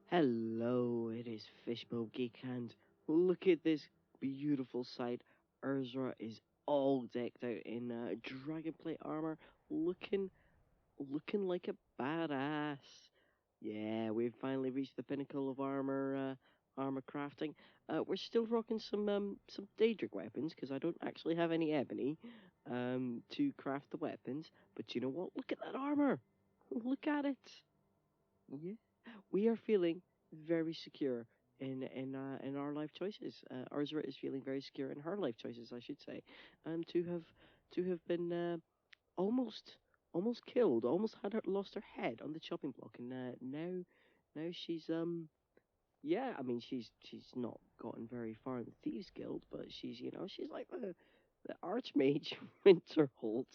Hello, it is fishbulbgeek, and look at this beautiful sight. Urzrzra is all decked out in dragonplate armor, looking like a badass. Yeah, we've finally reached the pinnacle of armor crafting. We're still rocking some Daedric weapons because I don't actually have any ebony to craft the weapons. But you know what? Look at that armor. Look at it. Yeah, we are feeling very secure in our life choices. Urzrzra is feeling very secure in her life choices, I should say. To have been almost killed, almost had her lost her head on the chopping block, and now she's yeah. I mean she's not gotten very far in the Thieves Guild, but she's like the Archmage Winterhold,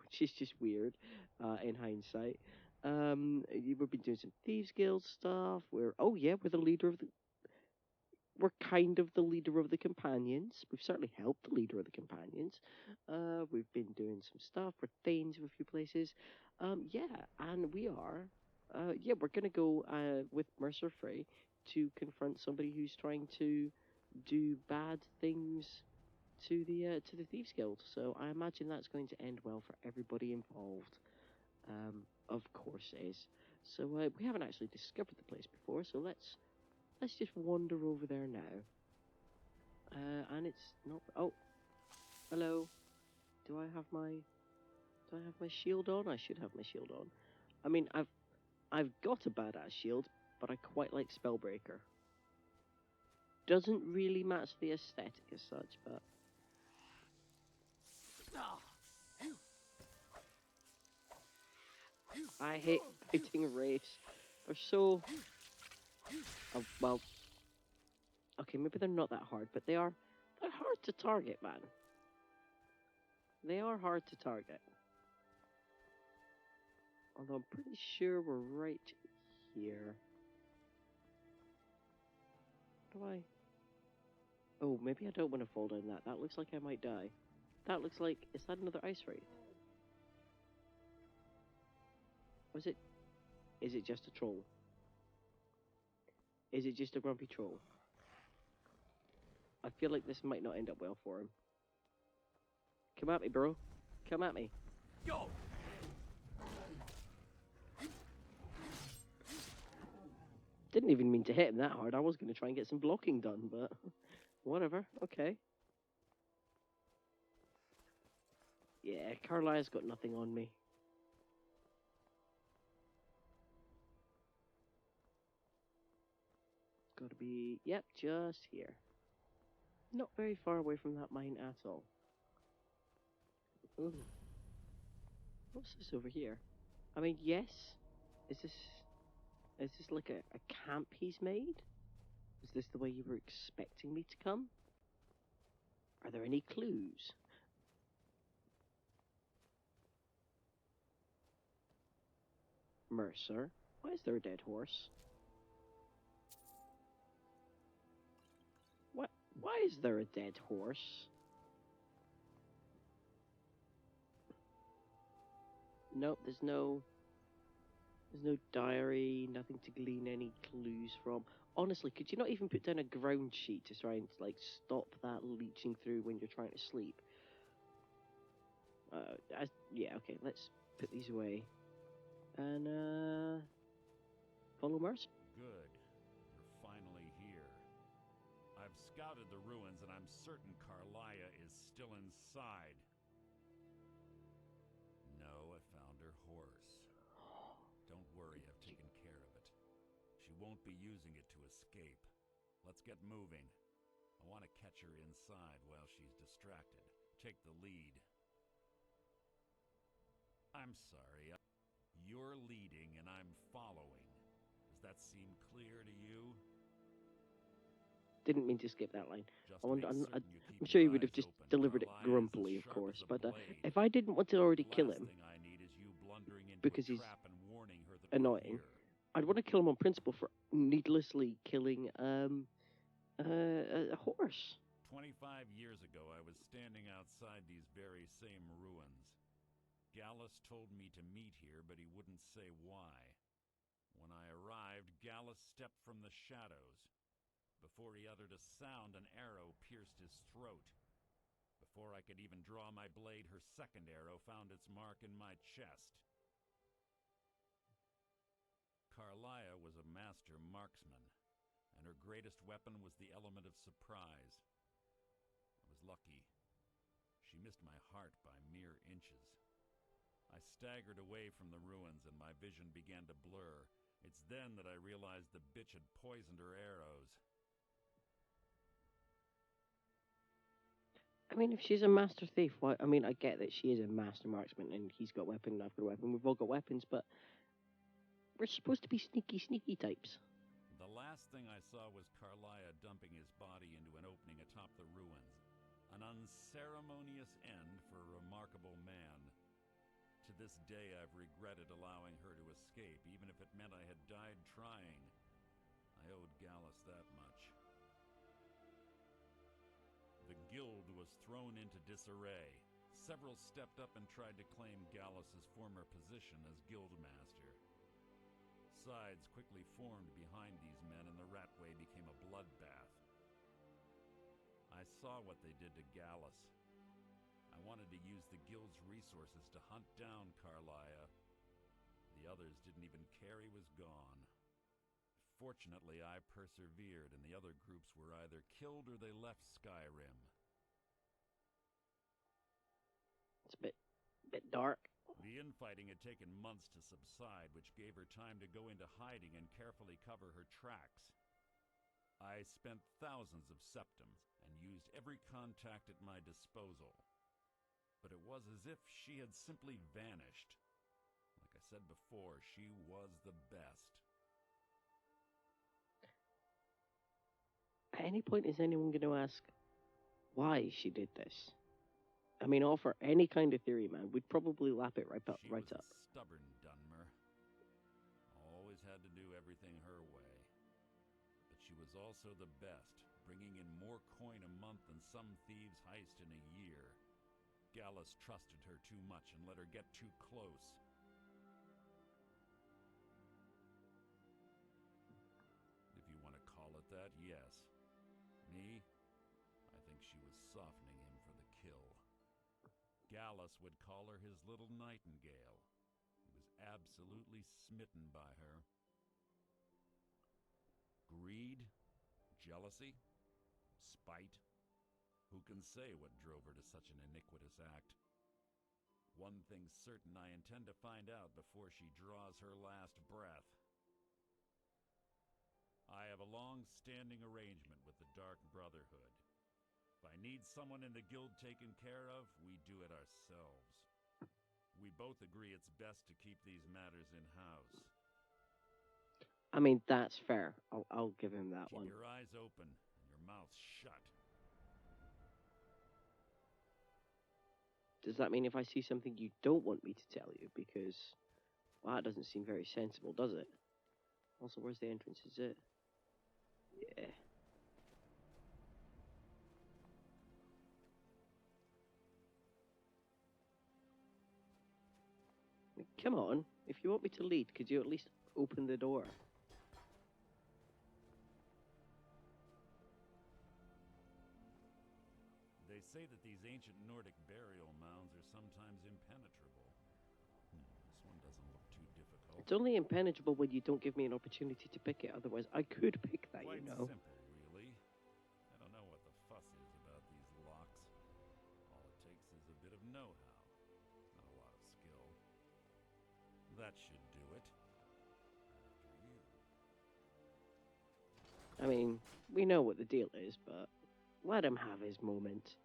which is just weird in hindsight. We've been doing some Thieves Guild stuff. We're the leader of the. We're kind of the leader of the companions. We've certainly helped the leader of the companions. We've been doing some stuff. We're Thanes of a few places. Yeah, and we are. We're gonna go with Mercer Frey to confront somebody who's trying to do bad things to the Thieves Guild. So I imagine that's going to end well for everybody involved. Of course it is. So we haven't actually discovered the place before, so let's just wander over there now. And it's not. Oh, hello. Do I have my shield on? I should have my shield on. I mean, I've got a badass shield, but I quite like Spellbreaker. Doesn't really match the aesthetic as such, but. I hate fighting wraiths. They're so. Well. Okay, maybe they're not that hard, but they're hard to target, man. They are hard to target. Although I'm pretty sure we're right here. Do I? Oh, maybe I don't want to fall down that. That looks like I might die. That looks like... Is that another ice wraith? Was it... Is it just a troll? Is it just a grumpy troll? I feel like this might not end up well for him. Come at me, bro. Come at me. Go! Didn't even mean to hit him that hard. I was going to try and get some blocking done, but... Whatever. Okay. Yeah, Karliah's got nothing on me. Gotta be... Yep, just here. Not very far away from that mine at all. Ooh. What's this over here? I mean, yes. Is this like a camp he's made? Is this the way you were expecting me to come? Are there any clues? Mercer, why is there a dead horse? What? Why is there a dead horse? Nope, there's no diary, nothing to glean any clues from. Honestly, could you not even put down a ground sheet to try and like stop that leaching through when you're trying to sleep? Yeah, okay, let's put these away. And follow Mercer. Good. You're finally here. I've scouted the ruins and I'm certain Karliah is still inside. No, I found her horse. Don't worry, I've taken care of it. She won't be using it to escape. Let's get moving. I want to catch her inside while she's distracted. Take the lead. I'm sorry. You're leading and I'm following. Does that seem clear to you? Didn't mean to skip that line. I'm sure he would have just delivered it grumpily, of course. But if I didn't want to already kill him, because he's annoying, I'd want to kill him on principle for needlessly killing a horse. 25 years ago, I was standing outside these very same ruins. Gallus told me to meet here, but he wouldn't say why. When I arrived, Gallus stepped from the shadows. Before he uttered a sound, an arrow pierced his throat. Before I could even draw my blade, her second arrow found its mark in my chest. Karliah was a master marksman, and her greatest weapon was the element of surprise. I was lucky. She missed my heart by mere inches. I staggered away from the ruins, and my vision began to blur. It's then that I realized the bitch had poisoned her arrows. I mean, if she's a master thief, why? I mean, I get that she is a master marksman, and he's got a weapon, and I've got a weapon. We've all got weapons, but we're supposed to be sneaky types. The last thing I saw was Karliah dumping his body into an opening atop the ruins. An unceremonious end for a remarkable man. To this day, I've regretted allowing her to escape, even if it meant I had died trying. I owed Gallus that much. The guild was thrown into disarray. Several stepped up and tried to claim Gallus's former position as guildmaster. Sides quickly formed behind these men, and the Ratway became a bloodbath. I saw what they did to Gallus. I wanted to use the guild's resources to hunt down Karliah. The others didn't even care he was gone. Fortunately, I persevered, and the other groups were either killed or they left Skyrim. It's a bit dark. The infighting had taken months to subside, which gave her time to go into hiding and carefully cover her tracks. I spent thousands of septims and used every contact at my disposal. But it was as if she had simply vanished. Like I said before, she was the best. At any point, is anyone going to ask why she did this? I mean, offer any kind of theory, man. We'd probably lap it right up. She was a stubborn Dunmer. Always had to do everything her way. But she was also the best, bringing in more coin a month than some thieves heist in a year. Gallus trusted her too much and let her get too close. If you want to call it that, yes. Me, I think she was softening him for the kill. Gallus would call her his little nightingale. He was absolutely smitten by her. Greed? Jealousy? Spite? Who can say what drove her to such an iniquitous act? One thing's certain, I intend to find out before she draws her last breath. I have a long-standing arrangement with the Dark Brotherhood. If I need someone in the guild taken care of, we do it ourselves. We both agree it's best to keep these matters in-house. I mean, that's fair. I'll give him that one. Keep your eyes open and your mouth shut. Does that mean if I see something you don't want me to tell you? Because, well, that doesn't seem very sensible, does it? Also, where's the entrance? Is it? Yeah. Come on. If you want me to lead, could you at least open the door? They say that these ancient Nordic burial mounds are sometimes impenetrable. This one doesn't look too difficult. It's only impenetrable when you don't give me an opportunity to pick it. Otherwise, I could pick that, Quite you know. simple, really. I don't know what the fuss is about these locks. All it takes is a bit of know-how. Not a lot of skill. That should do it. After you. I mean, we know what the deal is, but let him have his moment.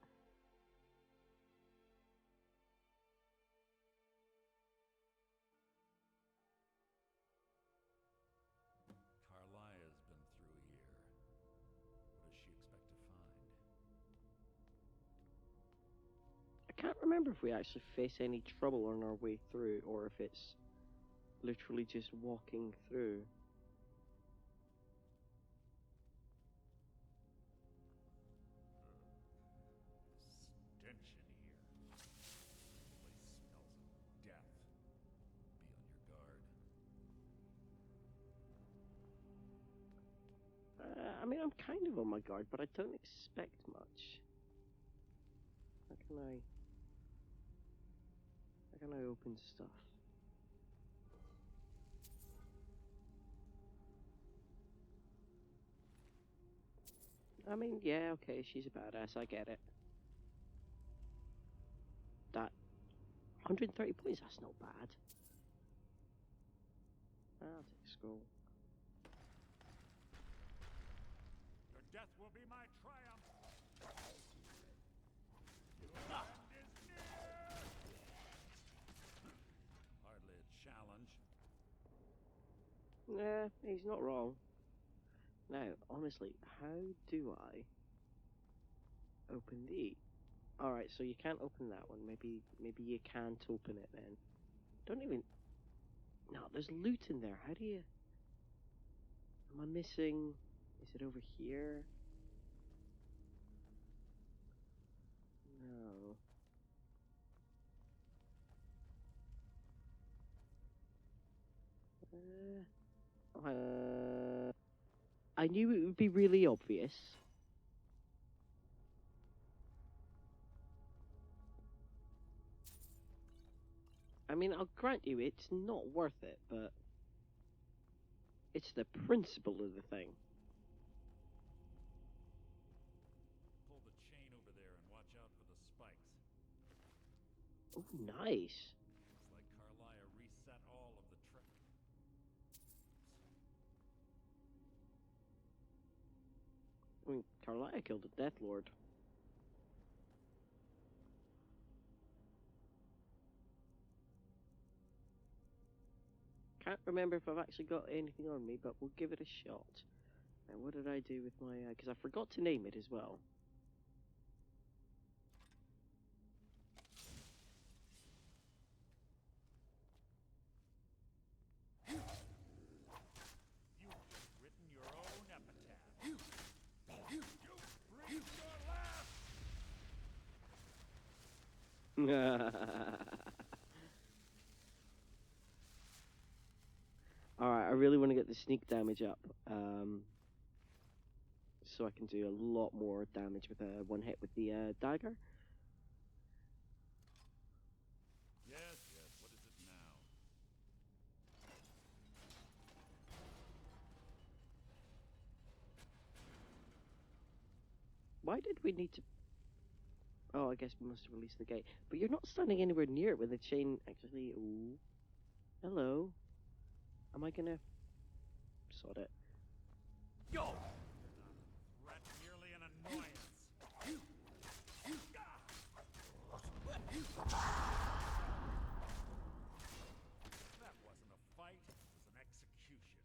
Karliah's been through here. What does she expect to find? I can't remember if we actually face any trouble on our way through, or if it's literally just walking through. Stench in here. The place smells of death. Be on your guard. I mean, I'm kind of on my guard, but I don't expect much. How can I open stuff? I mean, yeah, okay, she's a badass, I get it. That 130 points, that's not bad. I'll take a scroll. Your death will be my triumph. Your end is near. Hardly a challenge. Nah, he's not wrong. Now, honestly, how do I open the... Alright, so you can't open that one. Maybe you can't open it then. Don't even... No, there's loot in there. How do you... Am I missing... Is it over here? No. I knew it would be really obvious. I mean, I'll grant you it's not worth it, but it's the principle of the thing. Pull the chain over there and watch out for the spikes. Oh, nice. Looks like Karliah reset all of the I mean, Karliah killed a Death Lord. Can't remember if I've actually got anything on me, but we'll give it a shot. Now, what did I do with my... Because I forgot to name it as well. You've written your own epitaph. You breathed your last. Alright, I really want to get the sneak damage up. So I can do a lot more damage with one hit with the dagger. Yes, what is it now? Why did we need to... Oh, I guess we must have released the gate. But you're not standing anywhere near it with the chain actually... Ooh. Hello. Am I gonna... Sod it. Yo! Not a threat, merely an annoyance. That wasn't a fight, it was an execution.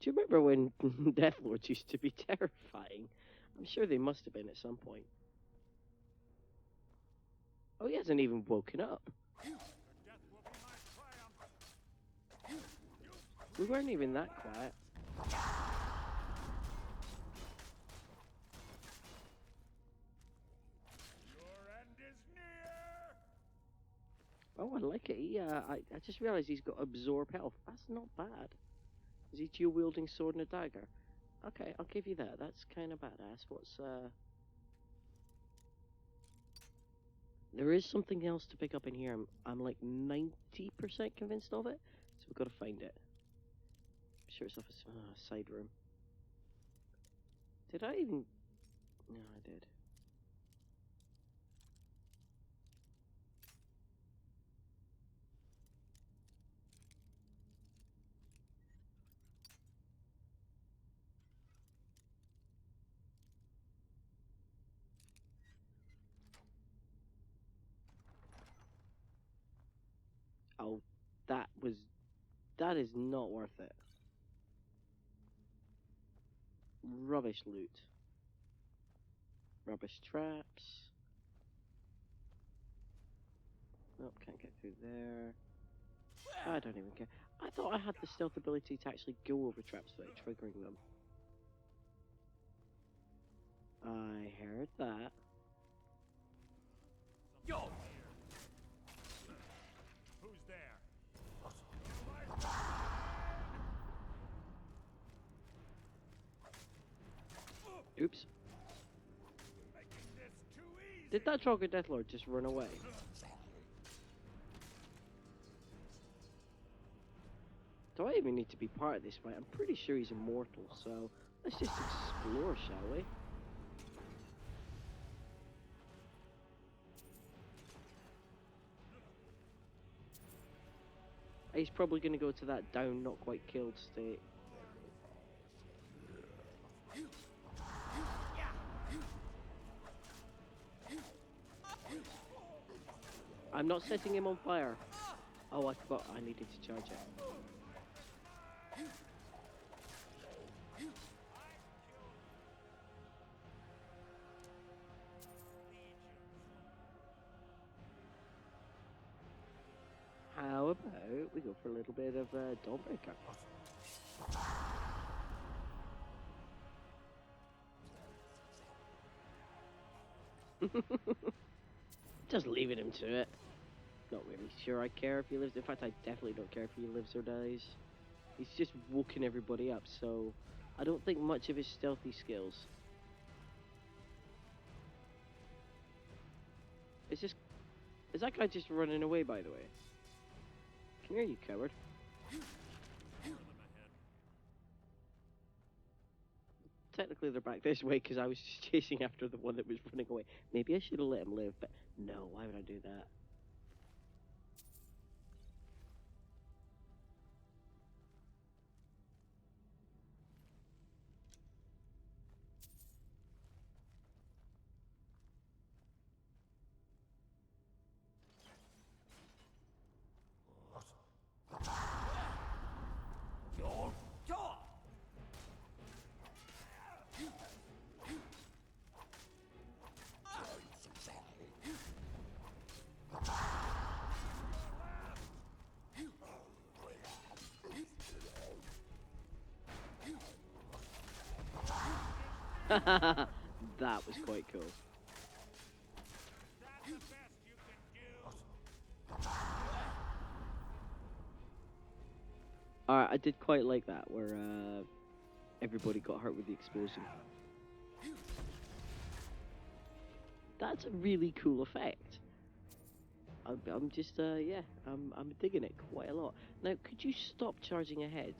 Do you remember when Death Lords used to be terrifying? I'm sure they must have been at some point. Oh, he hasn't even woken up. Your death will be my triumph. We weren't even that quiet. Your end is near. Oh, I like it. I just realized he's got absorb health. That's not bad. Is he dual wielding sword and a dagger? Okay, I'll give you that. That's kind of badass. There is something else to pick up in here. I'm like 90% convinced of it, so we've got to find it. I'm sure it's off a side room. Did I even... No, I did. Oh, that is not worth it. Rubbish loot. Rubbish traps. Nope, can't get through there. I don't even care. I thought I had the stealth ability to actually go over traps without triggering them. I heard that. Yo! Who's there? Oops. Making this too easy. Did that Trogger Deathlord just run away? Do I even need to be part of this fight? I'm pretty sure he's immortal, so let's just explore, shall we? He's probably going to go to that down, not quite killed state. I'm not setting him on fire. Oh, I forgot I needed to charge it. How about we go for a little bit of Dawnbreaker? Just leaving him to it. Not really sure I care if he lives. In fact, I definitely don't care if he lives or dies. He's just woken everybody up, so I don't think much of his stealthy skills. It's just... Is that guy just running away, by the way? Come here, you coward. Technically, they're back this way because I was just chasing after the one that was running away. Maybe I should have let him live, but no, why would I do that? That was quite cool. Alright, I did quite like that, where everybody got hurt with the explosion. That's a really cool effect. I'm just, yeah, I'm digging it quite a lot. Now, could you stop charging ahead?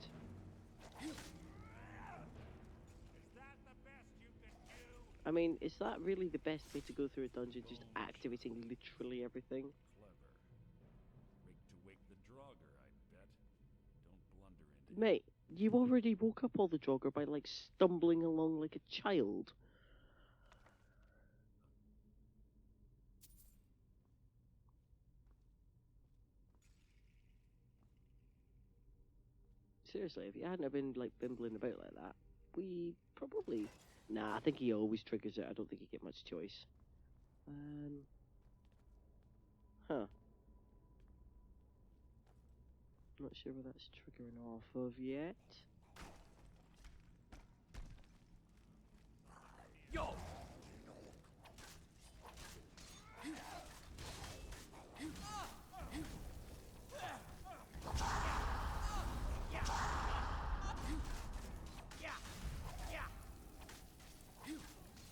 I mean, is that really the best way to go through a dungeon, just activating literally everything? Clever. Wake to wake the Draugr, I bet. Don't blunder into Mate, you already woke up all the Draugr by, like, stumbling along like a child. Seriously, if you hadn't have been, like, bimbling about like that, we probably... Nah, I think he always triggers it. I don't think you get much choice. Huh. Not sure where that's triggering off of yet. Yo!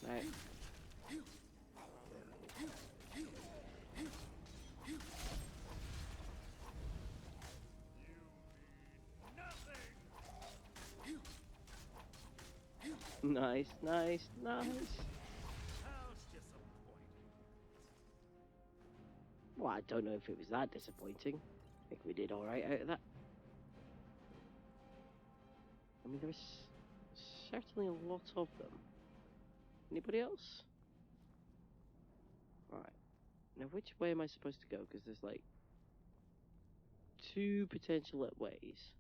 Right. Nice, nice, nice. Well, I don't know if it was that disappointing. I think we did alright out of that. I mean, there was certainly a lot of them. Anybody else? Alright. Now, which way am I supposed to go? Because there's, like, two potential ways.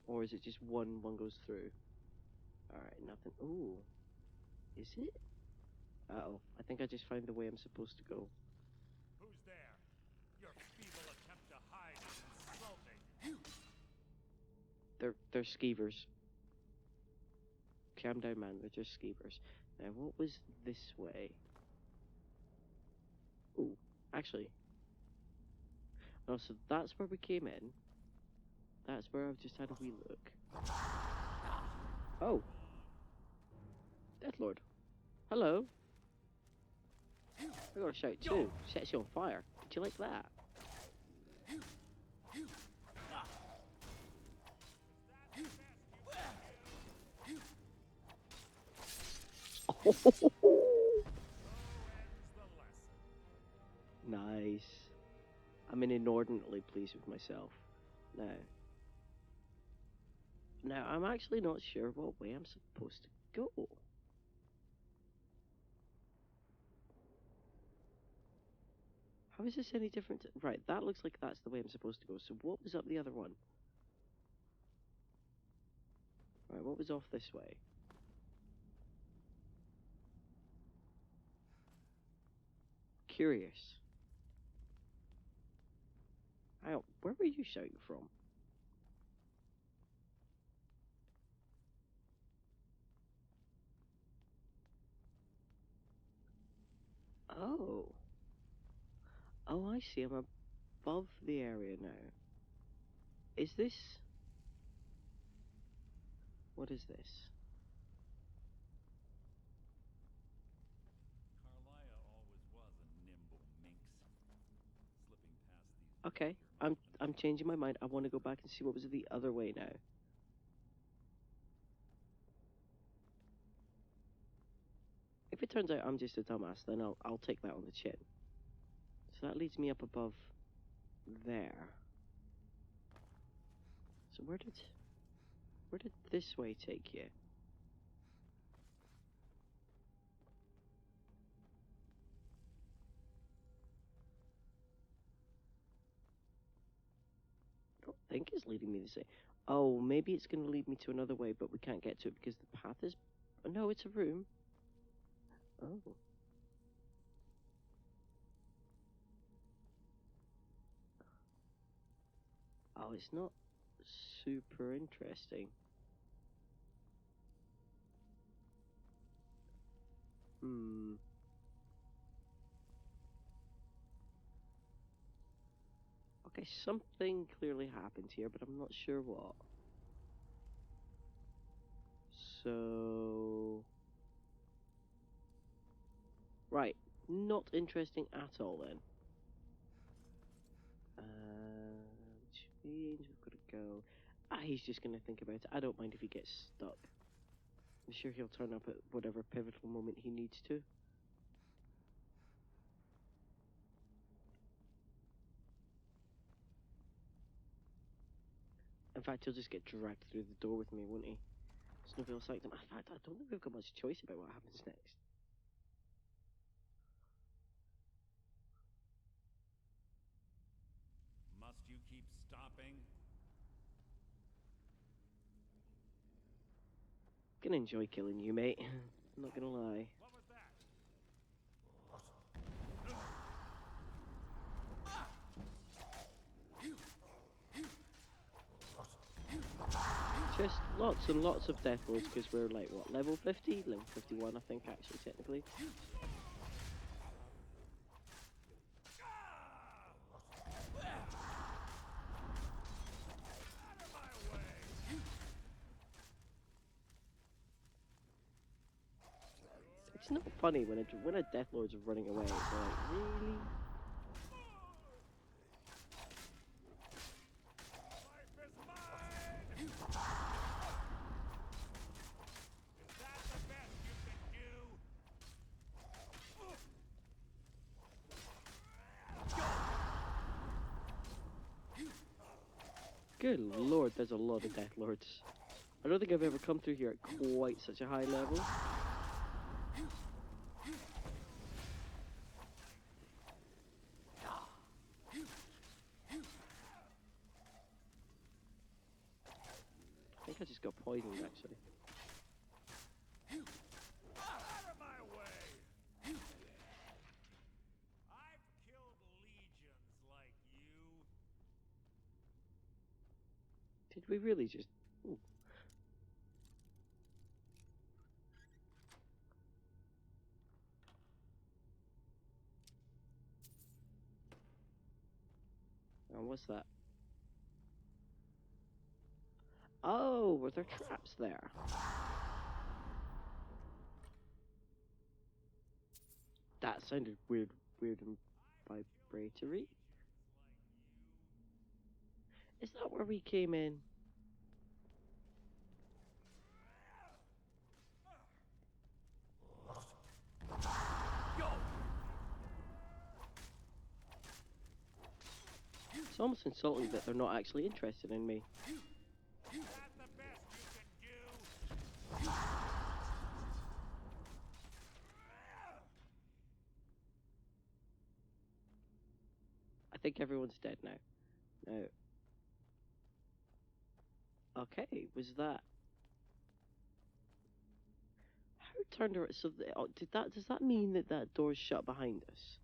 Or is it just one goes through? Alright, nothing. Ooh. Is it? Uh-oh. I think I just found the way I'm supposed to go. Who's there? Your feeble attempt to hide is insulting. They're skeevers. Calm down, man. They're just skeevers. Now, what was this way? Ooh, actually. Oh, so that's where we came in. That's where I've just had a wee look. Oh. Deathlord. Hello. I got a shout too. Sets you on fire. Did you like that? Nice. I'm inordinately pleased with myself. Now I'm actually not sure what way I'm supposed to go. How is this any different? Right, that looks like that's the way I'm supposed to go. So what was up the other one? Right, what was off this way? Curious. Hang on, where were you shouting from? Oh. Oh, I see. I'm above the area now. Is this... What is this? Karliah always was a nimble minx. Slipping past these Okay, must I'm changing my mind. I want to go back and see what was the other way now. If it turns out I'm just a dumbass, then I'll take that on the chin. So that leads me up above there. So where did this way take you? I don't think it's leading me this way. Oh, maybe it's going to lead me to another way, but we can't get to it because the path is... Oh, no, it's a room. Oh. Oh, it's not super interesting. Hmm. Okay, something clearly happened here, but I'm not sure what. So... Right, not interesting at all then. Change, we've got to go. He's just going to think about it. I don't mind if he gets stuck. I'm sure he'll turn up at whatever pivotal moment he needs to. In fact, he'll just get dragged through the door with me, won't he? Snowball sacked him. In fact, I don't think we've got much choice about what happens next. Must you keep stopping? Gonna enjoy killing you, mate. I'm not gonna lie. What was that? Just lots and lots of death lords because we're like, what, level 50? Level 51, I think, actually, technically. It's not funny when a death lord's running away. It's like, really? Good lord, there's a lot of death lords. I don't think I've ever come through here at quite such a high level. I think I just got poisoned, actually. Out of my way! I've killed legions like you. Did we really just... Ooh. Oh, what's that? Oh, were there traps there? That sounded weird and vibratory. Is that where we came in? It's almost insulting that they're not actually interested in me. I think everyone's dead now. No. Okay, was that? How turned around? So does that mean that that door's shut behind us?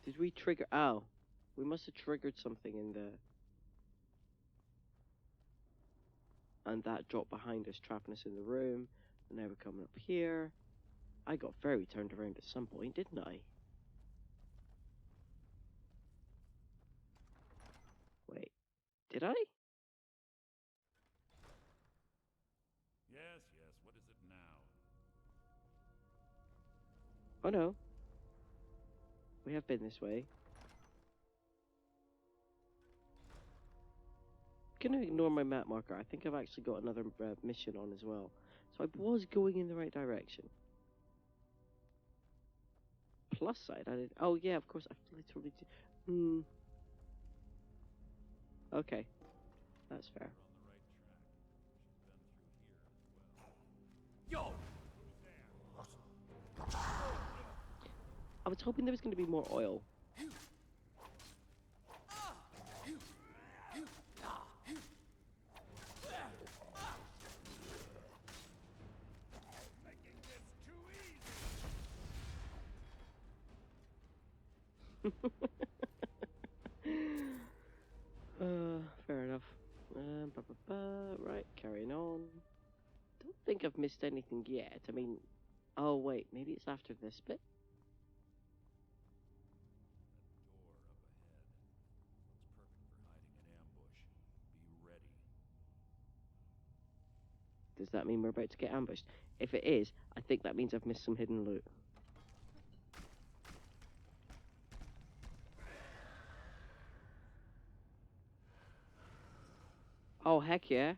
Did we trigger? Oh, we must have triggered something in the. And that dropped behind us, trapping us in the room. And now we're coming up here. I got very turned around at some point, didn't I? Wait, did I? Yes, what is it now? Oh no. We have been this way. I'm gonna ignore my map marker. I think I've actually got another mission on as well. So I was going in the right direction. Plus side, I did. Oh yeah, of course, I literally did. Okay, that's fair. Yo! I was hoping there was going to be more oil. Fair enough. Right, carrying on. Don't think I've missed anything yet. I mean, oh wait, maybe it's after this bit. Does that mean we're about to get ambushed? If it is, I think that means I've missed some hidden loot. Oh, heck yeah.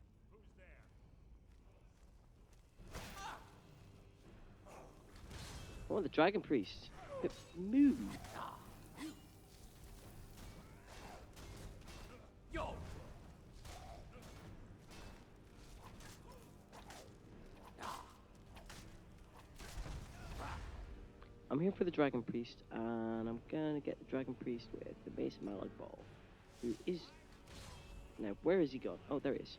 Oh, the Dragon Priest. Move. Yo! I'm here for the Dragon Priest, and I'm gonna get the Dragon Priest with the Mace Mallet Ball. Who is... Now, where is he gone? Oh, there he is.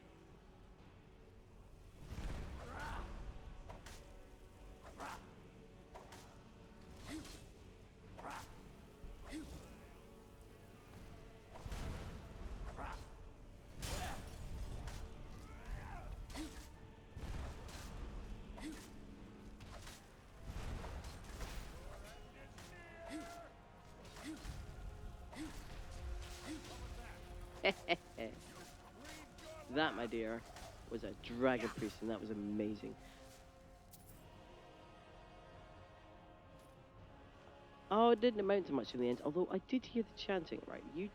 That, my dear, was a Dragon Priest, and that was amazing. Oh, it didn't amount to much in the end, although I did hear the chanting, right? You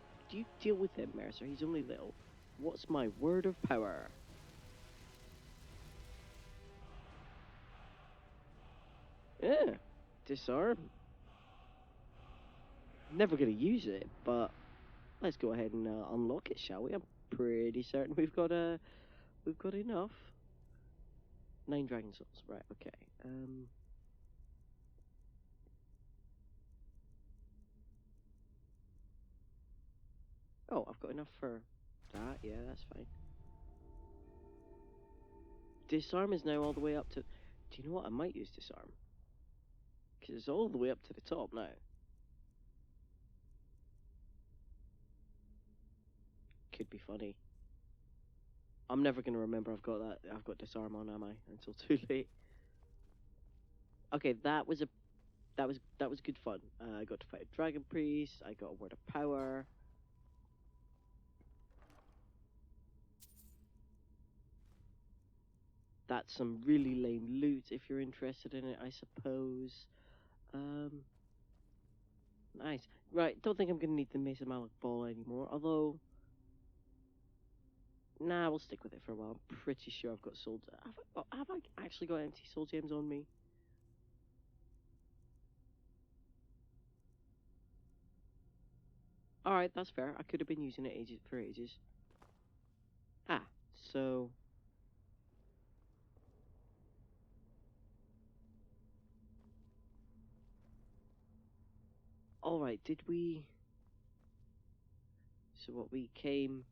deal with him, Mercer. He's only little. What's my word of power? Yeah, disarm. Never gonna use it, but let's go ahead and unlock it, shall we? I'm pretty certain we've got enough. 9 Dragon Souls, right? Okay. Oh, I've got enough for that. Yeah, that's fine. Disarm is now all the way up to... Do you know what? I might use disarm. Because it's all the way up to the top now. Could be funny. I'm never going to remember I've got disarm on, am I? Until too late. Okay, that was good fun. I got to fight a Dragon Priest. I got a word of power. That's some really lame loot if you're interested in it, I suppose. Nice. Right, don't think I'm gonna need the Mesa Malik ball anymore, although... Nah, we'll stick with it for a while. I'm pretty sure I've got soul... Have I actually got empty soul gems on me? Alright, that's fair. I could have been using it for ages. Ah, so... Alright, did we... So what we came...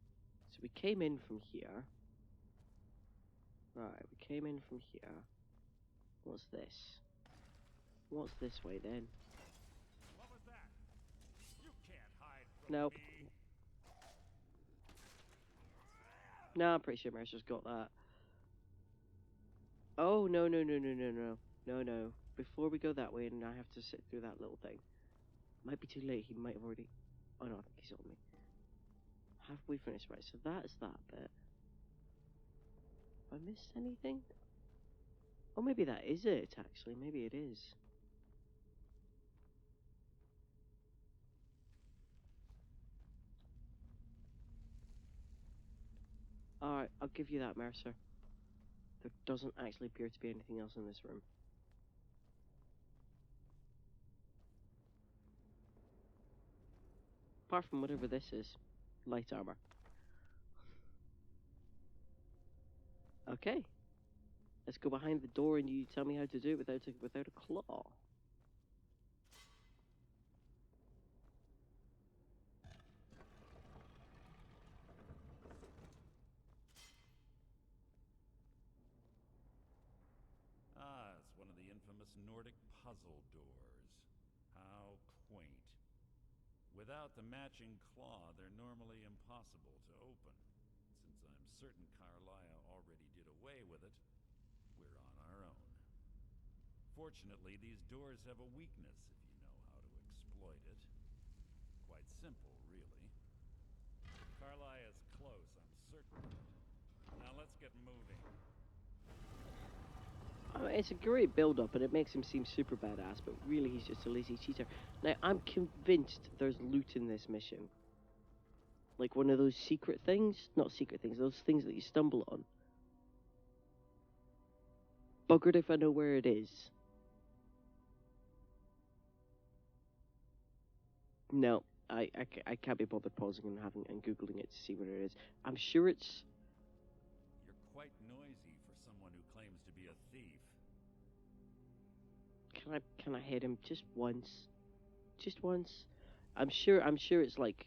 So we came in from here. Right, we came in from here. What's this? What's this way then? What was that? You can't hide from Nope. me. No, I'm pretty sure Mercer's got that. Oh, no, no, no, no, no, no. No, no. Before we go that way and I have to sit through that little thing. Might be too late, he might have already... Oh no, I think he's on me. Have we finished? Right, so that's that bit. Have I missed anything? Oh, maybe that is it, actually. Maybe it is. Alright, I'll give you that, Mercer. There doesn't actually appear to be anything else in this room. Apart from whatever this is. Light armor. Okay. Let's go behind the door and you tell me how to do it without a claw. Ah, it's one of the infamous Nordic puzzle doors. How quaint. Without the matching claw, they're normally impossible to open. Since I'm certain Karliah already did away with it, we're on our own. Fortunately, these doors have a weakness if you know how to exploit it. Quite simple, really. Karliah is close, I'm certain of it. Now let's get moving. It's a great build-up, and it makes him seem super badass, but really he's just a lazy cheater. Now, I'm convinced there's loot in this mission. Like one of those secret things? Not secret things, those things that you stumble on. Buggered if I know where it is. No, I can't be bothered pausing and Googling it to see what it is. I'm sure it's... You're quite noisy for someone who claims to be a thief. Can I hit him just once? Just once? I'm sure it's like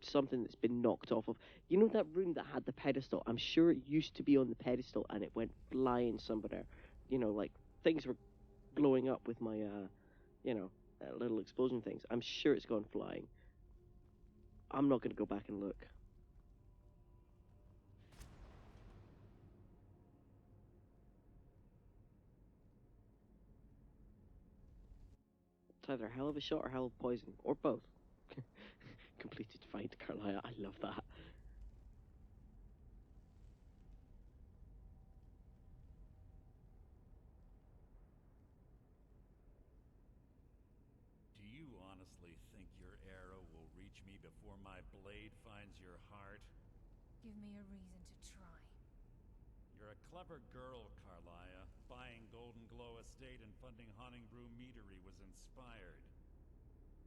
something that's been knocked off of. You know that room that had the pedestal? I'm sure it used to be on the pedestal and it went flying somewhere. You know, like things were blowing up with my little explosion things. I'm sure it's gone flying. I'm not going to go back and look. It's either a hell of a shot or hell of poison, or both. Completed find Karliah. I love that. Do you honestly think your arrow will reach me before my blade finds your heart? Give me a reason to try. You're a clever girl, Karliah. Buying Golden Glow Estate and funding Honningbrew Meadery was inspired.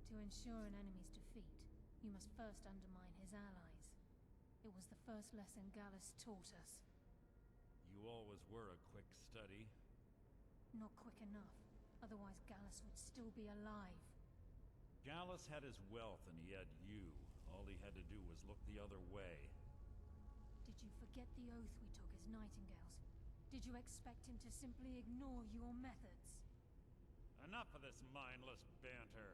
To ensure an enemy's defeat, you must first undermine his allies. It was the first lesson Gallus taught us. You always were a quick study. Not quick enough, otherwise Gallus would still be alive. Gallus had his wealth and he had you. All he had to do was look the other way. Did you forget the oath we took as Nightingales? Did you expect him to simply ignore your methods? Enough of this mindless banter.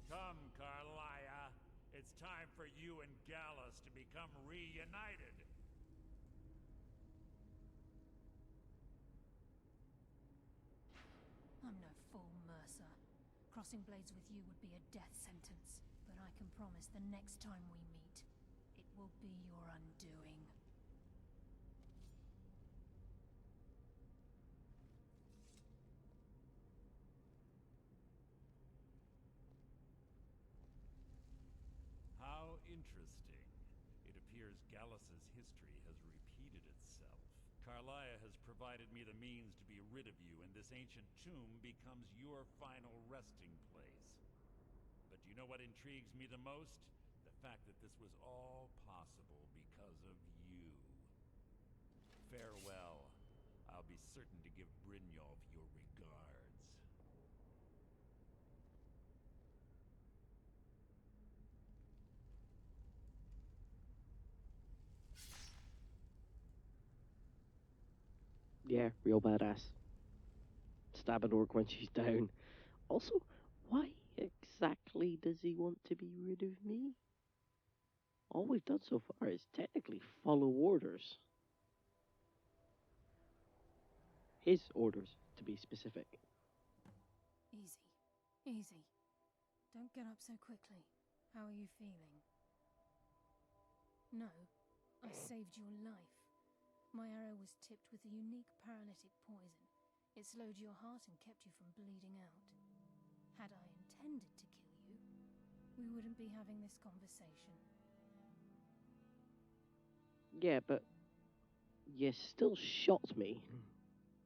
Come, Karliah. It's time for you and Gallus to become reunited. I'm no fool, Mercer. Crossing blades with you would be a death sentence. But I can promise the next time we meet, it will be your undoing. Interesting. It appears Gallus's history has repeated itself. Karliah has provided me the means to be rid of you, and this ancient tomb becomes your final resting place. But you know what intrigues me the most? The fact that this was all possible because of you. Farewell. I'll be certain to give Brynjolf your regards. Yeah, real badass. Stab an orc when she's down. Also, why exactly does he want to be rid of me? All we've done so far is technically follow orders. His orders, to be specific. Easy. Easy. Don't get up so quickly. How are you feeling? No, I saved your life. My arrow was tipped with a unique paralytic poison. It slowed your heart and kept you from bleeding out. Had I intended to kill you, we wouldn't be having this conversation. Yeah, but you still shot me.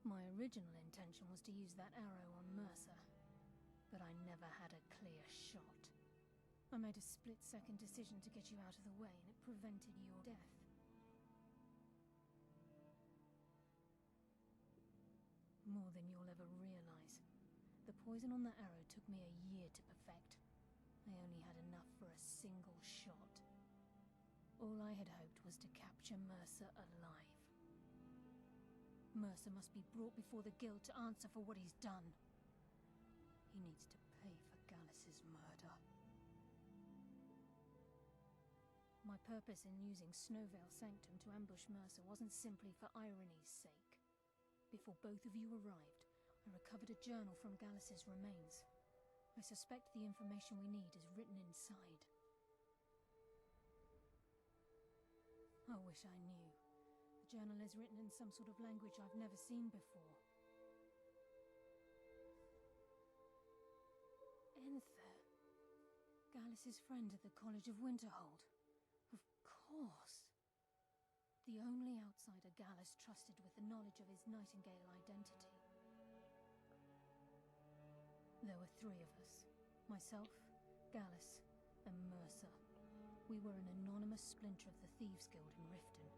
My original intention was to use that arrow on Mercer, but I never had a clear shot. I made a split-second decision to get you out of the way, and it prevented your death. More than you'll ever realize. The poison on that arrow took me a year to perfect. I only had enough for a single shot. All I had hoped was to capture Mercer alive. Mercer must be brought before the guild to answer for what he's done. He needs to pay for Gallus's murder. My purpose in using Snowveil Sanctum to ambush Mercer wasn't simply for irony's sake. Before both of you arrived, I recovered a journal from Gallus's remains. I suspect the information we need is written inside. I wish I knew. The journal is written in some sort of language I've never seen before. Enther. Gallus's friend at the College of Winterhold. Of course. The only outsider Gallus trusted with the knowledge of his Nightingale identity. There were three of us. Myself, Gallus, and Mercer. We were an anonymous splinter of the Thieves' Guild in Riften.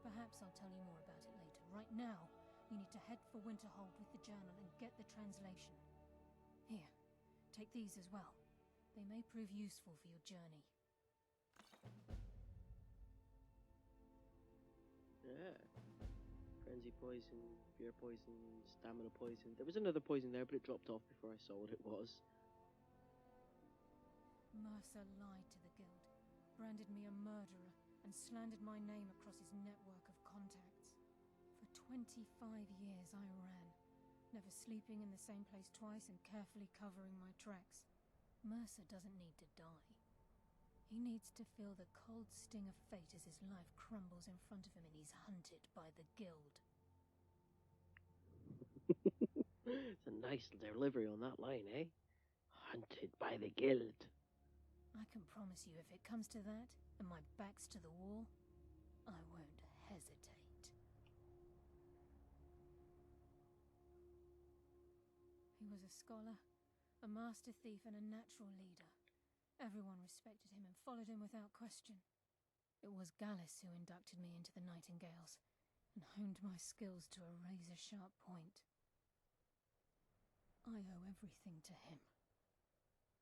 Perhaps I'll tell you more about it later. Right now, you need to head for Winterhold with the journal and get the translation. Here, take these as well. They may prove useful for your journey. Yeah. Frenzy poison, fear poison, stamina poison. There was another poison there, but it dropped off before I saw what it was. Mercer lied to the guild, branded me a murderer, and slandered my name across his network of contacts. For 25 years I ran, never sleeping in the same place twice and carefully covering my tracks. Mercer doesn't need to die. He needs to feel the cold sting of fate as his life crumbles in front of him and he's hunted by the guild. It's a nice delivery on that line, eh? Hunted by the guild. I can promise you, if it comes to that, and my back's to the wall, I won't hesitate. He was a scholar, a master thief, and a natural leader. Everyone respected him and followed him without question. It was Gallus who inducted me into the Nightingales, and honed my skills to a razor-sharp point. I owe everything to him.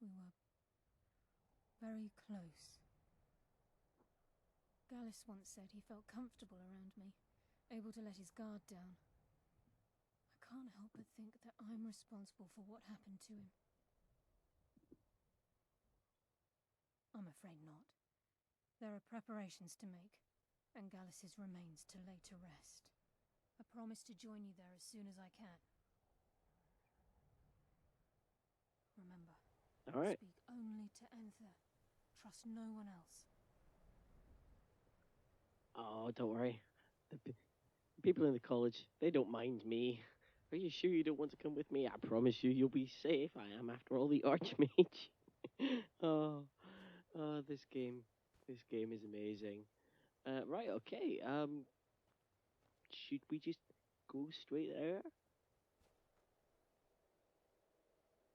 We were very close. Gallus once said he felt comfortable around me, able to let his guard down. I can't help but think that I'm responsible for what happened to him. I'm afraid not. There are preparations to make, and Gallus's remains to lay to rest. I promise to join you there as soon as I can. Remember, All right. speak only to Enther. Trust no one else. Oh, don't worry. The people in the college, they don't mind me. Are you sure you don't want to come with me? I promise you, you'll be safe. I am, after all, the Archmage. Oh, this game. This game is amazing. Right, okay. Should we just go straight there?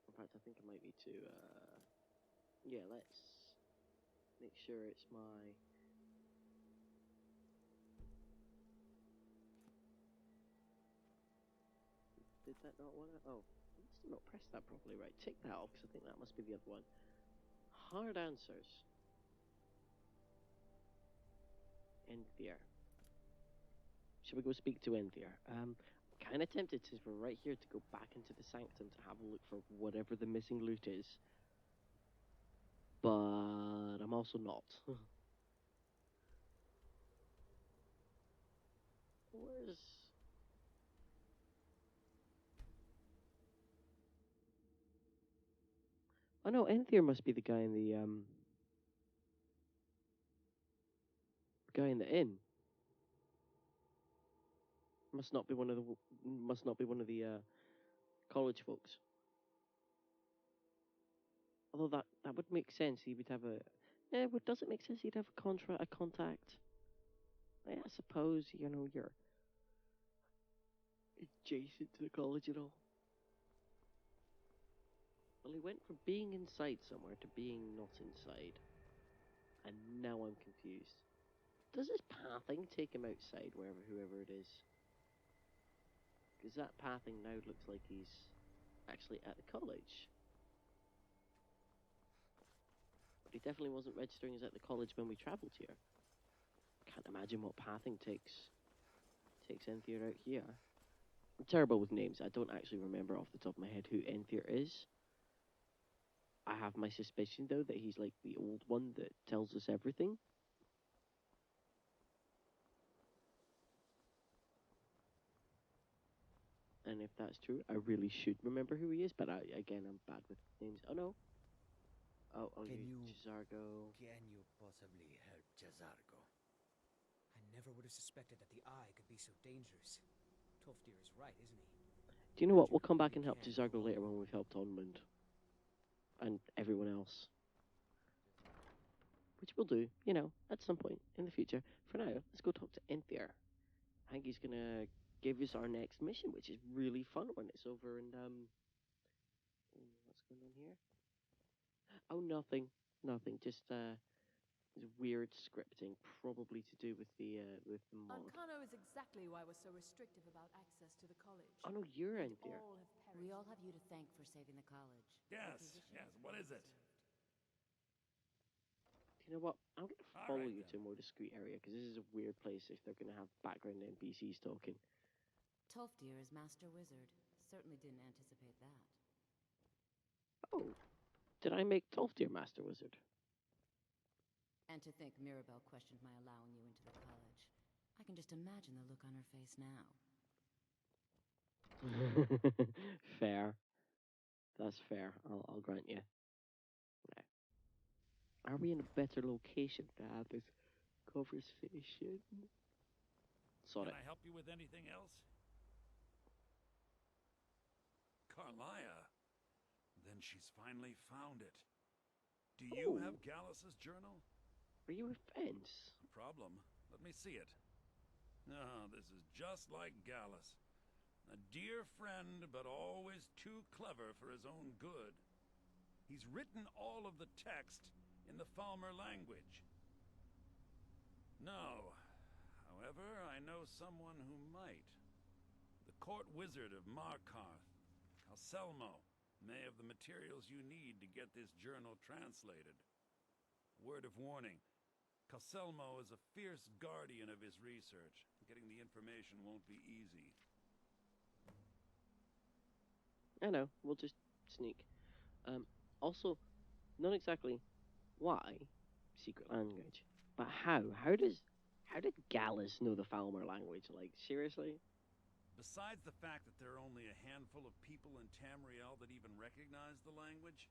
In fact, I think it might be to, yeah, let's make sure it's my... Did that not want to? Oh, I must have not pressed that properly. Right, take that off, because I think that must be the other one. Hard answers. Enthir. Shall we go speak to Enthir? I'm kind of tempted, since we're right here, to go back into the sanctum to have a look for whatever the missing loot is. But I'm also not. Where's... Oh no, Enthir must be the guy in the inn. Must not be one of the college folks. Although that would make sense. He would have a... Yeah, but does it make sense he'd have a contact? I suppose, you know, you're adjacent to the college and all. Well, he went from being inside somewhere to being not inside. And now I'm confused. Does his pathing take him outside, whoever it is? Because that pathing now looks like he's actually at the college. But he definitely wasn't registering as at the college when we travelled here. Can't imagine what pathing takes Enthir out here. I'm terrible with names. I don't actually remember off the top of my head who Enthir is. I have my suspicion, though, that he's like the old one that tells us everything. And if that's true, I really should remember who he is, but again, I'm bad with names. Oh, no. Oh, Jazargo. Can you possibly help Jazargo? I never would have suspected that the eye could be so dangerous. Toftir is right, isn't he? Do you know what? We'll come back and help Jazargo later when we've helped Onmund. And everyone else. Which we'll do, you know, at some point in the future. For now, let's go talk to Enthir. I think he's gonna give us our next mission, which is really fun when it's over and, what's going on here? Oh, nothing. Just, weird scripting, probably to do with the mod. Ankano is exactly why we're so restrictive about access to the college. Oh no, you're Enthir. We all have you to thank for saving the college. Yes, what is it? You know what? I'm going to follow you to a more discreet area, because this is a weird place if they're going to have background NPCs talking. Toftir is Master Wizard. Certainly didn't anticipate that. Oh, did I make Toftir Master Wizard? And to think Mirabelle questioned my allowing you into the college. I can just imagine the look on her face now. Fair. That's fair. I'll grant you. Now, are we in a better location to have this conversation? Sorry. Can I help you with anything else? Karliah. Then she's finally found it. Do you have Gallus's journal? Are you with Fence? No problem. Let me see it. Ah, this is just like Gallus. A dear friend, but always too clever for his own good. He's written all of the text in the Falmer language. No. However, I know someone who might. The court wizard of Markarth, Calselmo, may have the materials you need to get this journal translated. Word of warning. Calselmo is a fierce guardian of his research. Getting the information won't be easy. I know, we'll just sneak. Also, not exactly why secret language, but how? How did Gallus know the Falmer language? Like, seriously? Besides the fact that there are only a handful of people in Tamriel that even recognize the language,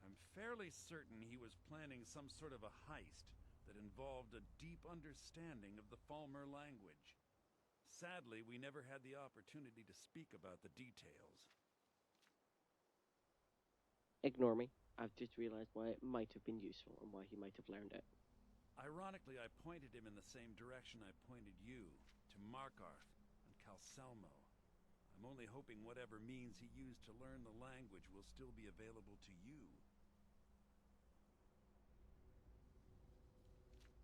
I'm fairly certain he was planning some sort of a heist that involved a deep understanding of the Falmer language. Sadly, we never had the opportunity to speak about the details. Ignore me. I've just realized why it might have been useful and why he might have learned it. Ironically, I pointed him in the same direction I pointed you, to Markarth and Calselmo. I'm only hoping whatever means he used to learn the language will still be available to you.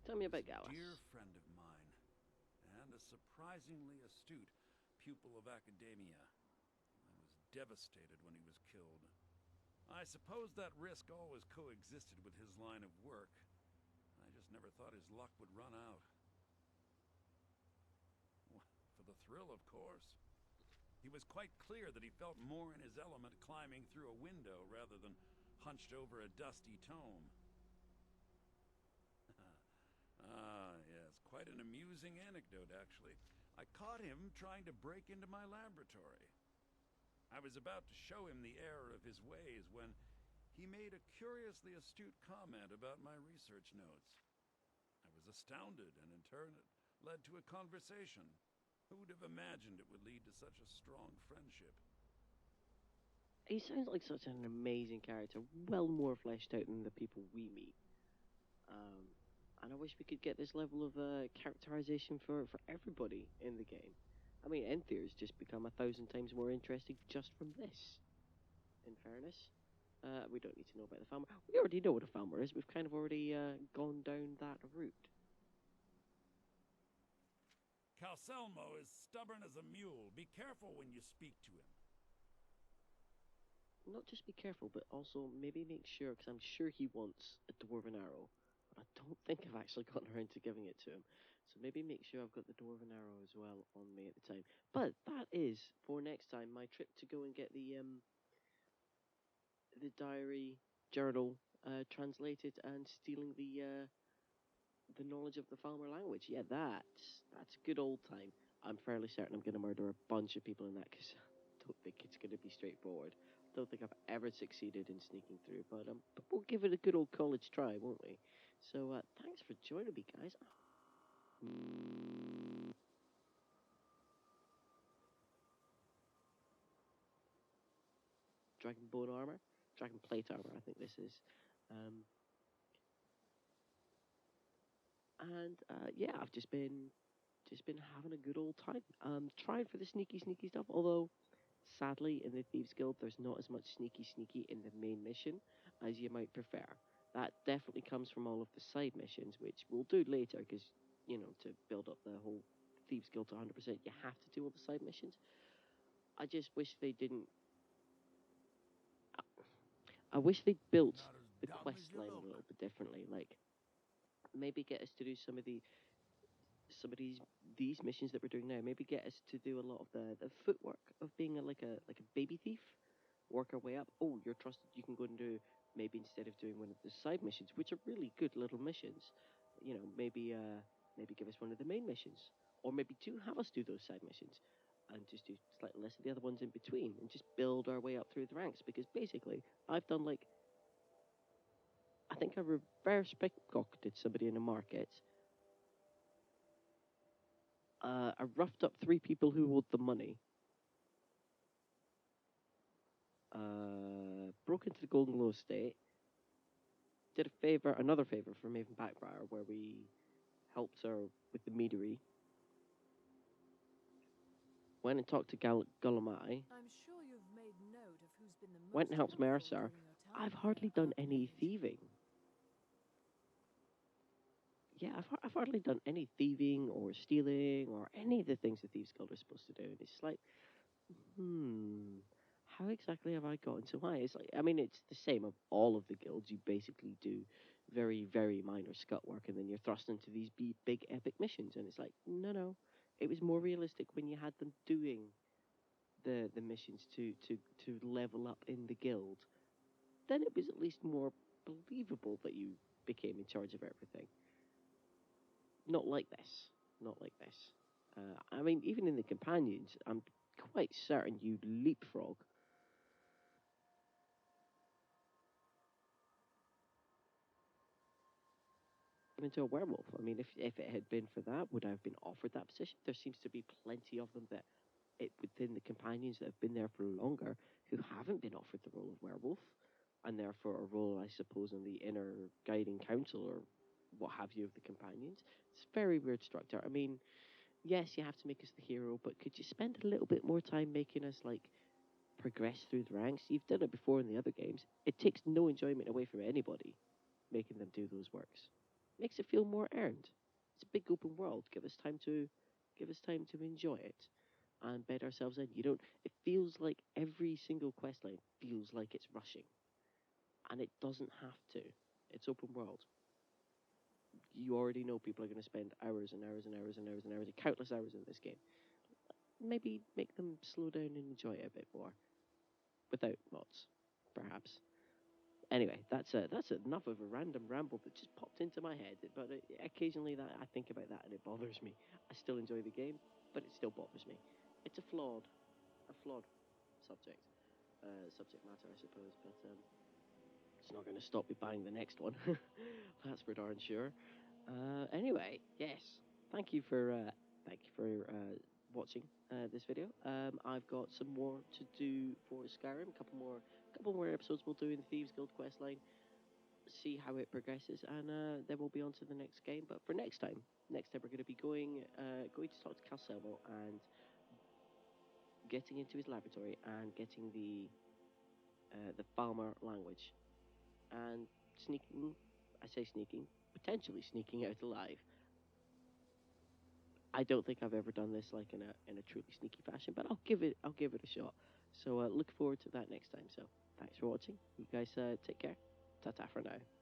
Tell me about Gallus. Dear friend of mine, and a surprisingly astute pupil of academia. I was devastated when he was killed. I suppose that risk always coexisted with his line of work. I just never thought his luck would run out. For the thrill, of course. He was quite clear that he felt more in his element climbing through a window rather than hunched over a dusty tome. Yes, quite an amusing anecdote, actually. I caught him trying to break into my laboratory. I was about to show him the error of his ways when he made a curiously astute comment about my research notes. I was astounded, and in turn it led to a conversation. Who would have imagined it would lead to such a strong friendship? He sounds like such an amazing character, well more fleshed out than the people we meet. And I wish we could get this level of characterization for everybody in the game. I mean, Enthier's just become 1,000 times more interesting just from this, in fairness. We don't need to know about the Falmer. We already know what a Falmer is. We've kind of already gone down that route. Calselmo is stubborn as a mule. Be careful when you speak to him. Not just be careful, but also maybe make sure, because I'm sure he wants a dwarven arrow. But I don't think I've actually gotten around to giving it to him. So maybe make sure I've got the dwarven arrow as well on me at the time. But that is, for next time, my trip to go and get the diary journal translated and stealing the knowledge of the Falmer language. Yeah, that's a good old time. I'm fairly certain I'm going to murder a bunch of people in that, because I don't think it's going to be straightforward. I don't think I've ever succeeded in sneaking through, but we'll give it a good old college try, won't we? So thanks for joining me, guys. Dragon bone armor, dragon plate armor, I think this is. And yeah, I've just been having a good old time. Trying for the sneaky stuff, although sadly in the Thieves Guild there's not as much sneaky in the main mission as you might prefer. That definitely comes from all of the side missions, which we'll do later, because, you know, to build up the whole Thieves Guild to 100%, you have to do all the side missions. I just wish they didn't. I wish they built the quest line a little bit differently. Like, maybe get us to do some of these missions that we're doing now. Maybe get us to do a lot of the footwork of being like a baby thief. Work our way up. Oh, you're trusted. You can go and do, maybe instead of doing one of the side missions, which are really good little missions, you know, maybe give us one of the main missions, or maybe have us do those side missions, and just do slightly less of the other ones in between, and just build our way up through the ranks. Because basically, I've done like, I think I reverse pickpocketed somebody in a market. I roughed up 3 people who owed the money. Broke into the Golden Glow estate. Did another favor for Maven Backbriar, where we helped her with the meadery. Went and talked to Gulamai. I'm sure you've made note of who's been the most Went and helped helpful Mercer. during your time I've here hardly at done any Arthmoor. thieving. Yeah, I've hardly done any thieving or stealing or any of the things the Thieves Guild are supposed to do. And it's just like, how exactly have I gotten so high? It's like, I mean, it's the same of all of the guilds. You basically do very, very minor scut work, and then you're thrust into these big epic missions. And it's like, no. It was more realistic when you had them doing the missions to level up in the guild. Then it was at least more believable that you became in charge of everything. Not like this. I mean, even in the companions, I'm quite certain you leapfrog into a werewolf. I mean, if it had been for that, would I have been offered that position? There seems to be plenty of them that within the companions that have been there for longer who haven't been offered the role of werewolf, and therefore a role, I suppose, in the inner guiding council or what have you of the companions. It's very weird structure. I mean, yes, you have to make us the hero, but could you spend a little bit more time making us like progress through the ranks? You've done it before in the other games. It takes no enjoyment away from anybody making them do those works. Makes it feel more earned. It's a big open world. Give us time to enjoy it and bed ourselves in. You don't. It feels like every single quest line feels like it's rushing, and it doesn't have to. It's open world. You already know people are going to spend hours and hours and hours and hours and hours, and countless hours in this game. Maybe make them slow down and enjoy it a bit more, without mods, perhaps. Anyway, that's enough of a random ramble that just popped into my head. But occasionally, that I think about that and it bothers me. I still enjoy the game, but it still bothers me. It's a flawed subject, subject matter, I suppose. But it's not going to stop me buying the next one. That's for darn sure. Anyway, yes, thank you for watching this video. I've got some more to do for Skyrim. Couple more episodes we'll do in the Thieves Guild quest line. See how it progresses, and then we'll be on to the next game. But for next time we're going to be going to talk to Calcelmo and getting into his laboratory and getting the Falmer language and sneaking. I say sneaking, potentially sneaking out alive. I don't think I've ever done this like in a truly sneaky fashion, but I'll give it a shot. So look forward to that next time. So thanks for watching. You guys take care. Ta-ta for now.